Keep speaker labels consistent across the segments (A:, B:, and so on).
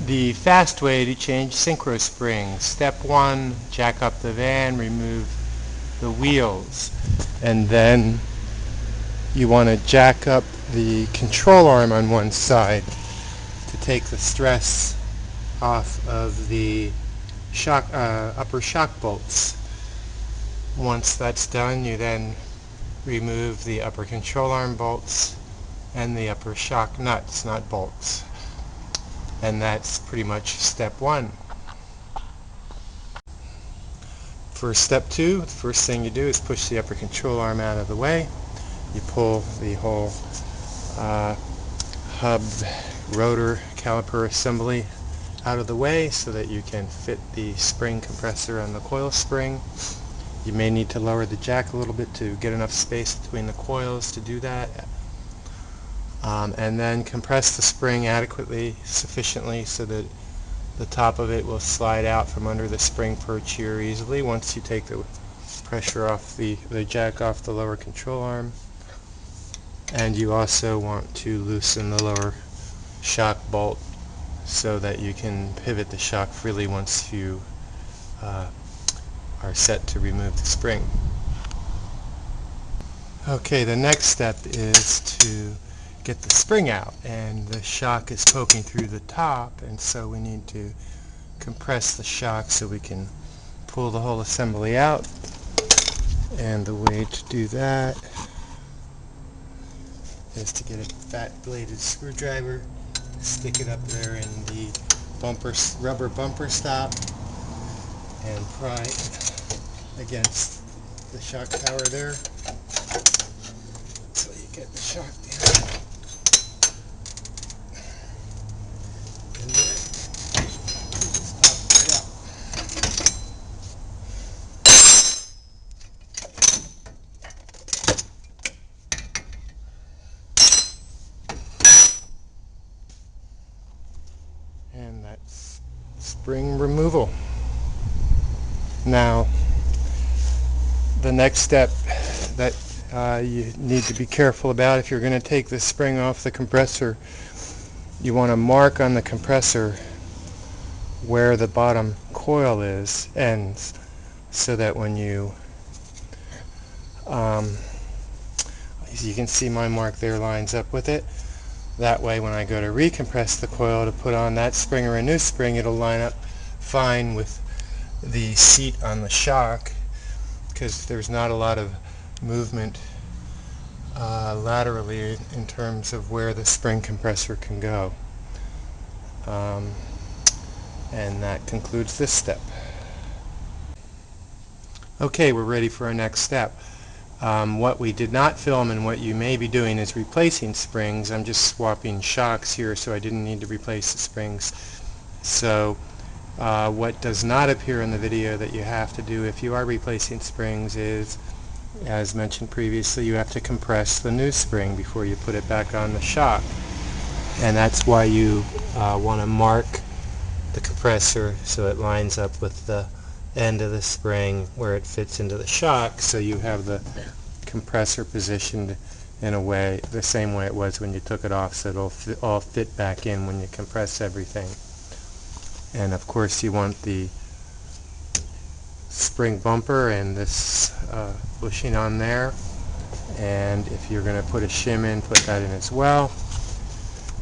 A: the fast way to change synchro springs. Step 1, jack up the van, remove the wheels, and then you want to jack up the control arm on one side to take the stress off of the upper shock bolts. Once that's done, you then remove the upper control arm bolts and the upper shock nuts, not bolts. And that's pretty much step 1. For step 2, the first thing you do is push the upper control arm out of the way. You pull the whole hub rotor caliper assembly out of the way so that you can fit the spring compressor on the coil spring. You may need to lower the jack a little bit to get enough space between the coils to do that. And then compress the spring adequately, sufficiently, so that the top of it will slide out from under the spring perch here easily once you take the pressure off the jack off the lower control arm. And you also want to loosen the lower shock bolt so that you can pivot the shock freely once you are set to remove the spring. Okay, the next step is to get the spring out, and the shock is poking through the top, and so we need to compress the shock so we can pull the whole assembly out. And the way to do that is to get a fat bladed screwdriver, stick it up there in the rubber bumper stop, and pry it against the shock tower there until you get the shock down. And then just pop it out. And that's spring removal. Now, the next step that you need to be careful about, if you're going to take the spring off the compressor, you want to mark on the compressor where the bottom coil ends, so that when you you can see my mark there lines up with it. That way when I go to recompress the coil to put on that spring or a new spring, it'll line up fine with the seat on the shock, because there's not a lot of movement laterally in terms of where the spring compressor can go. And that concludes this step. Okay, we're ready for our next step. What we did not film and what you may be doing is replacing springs. I'm just swapping shocks here, so I didn't need to replace the springs. So what does not appear in the video that you have to do if you are replacing springs is, as mentioned previously, you have to compress the new spring before you put it back on the shock. And that's why you want to mark the compressor so it lines up with the end of the spring where it fits into the shock, so you have the compressor positioned in a way, the same way it was when you took it off, so it'll all fit back in when you compress everything. And of course you want the spring bumper and this bushing on there, and if you're going to put a shim in, put that in as well.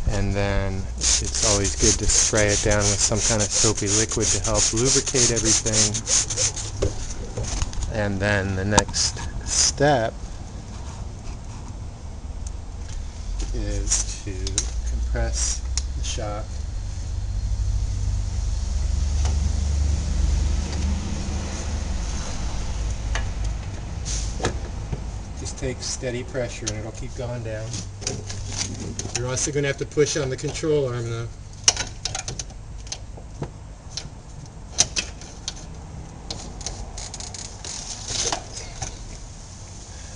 A: And then it's always good to spray it down with some kind of soapy liquid to help lubricate everything. And then the next step is to compress the shock. Just take steady pressure and it'll keep going down. You're also going to have to push on the control arm though.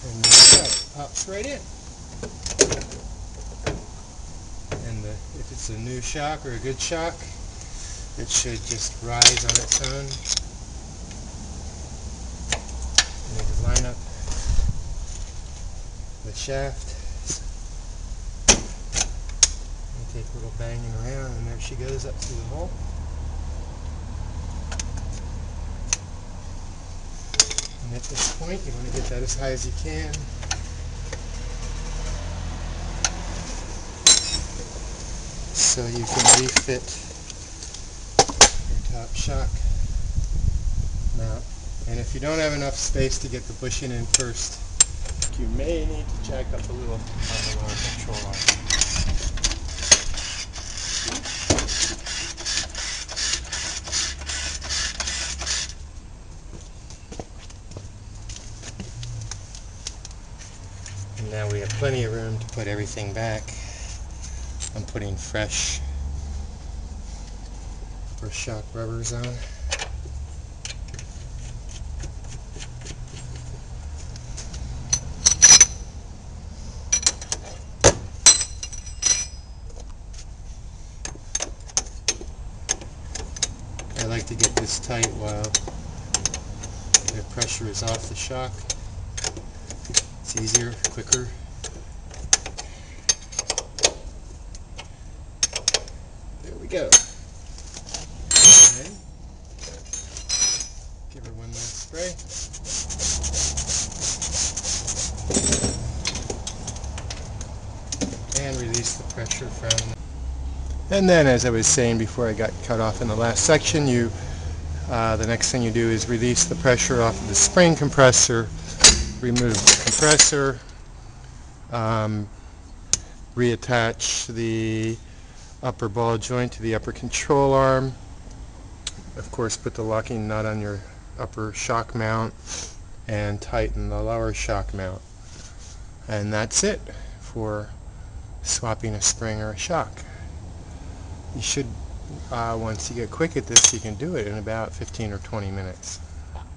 A: And there you go. Pops right in. And if it's a new shock or a good shock, it should just rise on its own. You need to line up the shaft. take a little banging around, and there she goes up through the hole. And at this point, you want to get that as high as you can. So you can refit your top shock mount. And if you don't have enough space to get the bushing in first, you may need to jack up a little on the lower control arm. And now we have plenty of room to put everything back. I'm putting fresh upper shock rubbers on. I like to get this tight while the pressure is off the shock. It's easier, quicker. There we go. Okay. Give her one last spray. And release the pressure from. And then, as I was saying before I got cut off in the last section, the next thing you do is release the pressure off of the spring compressor, remove the compressor, reattach the upper ball joint to the upper control arm. Of course, put the locking nut on your upper shock mount and tighten the lower shock mount. And that's it for swapping a spring or a shock. You should, once you get quick at this, you can do it in about 15 or 20 minutes.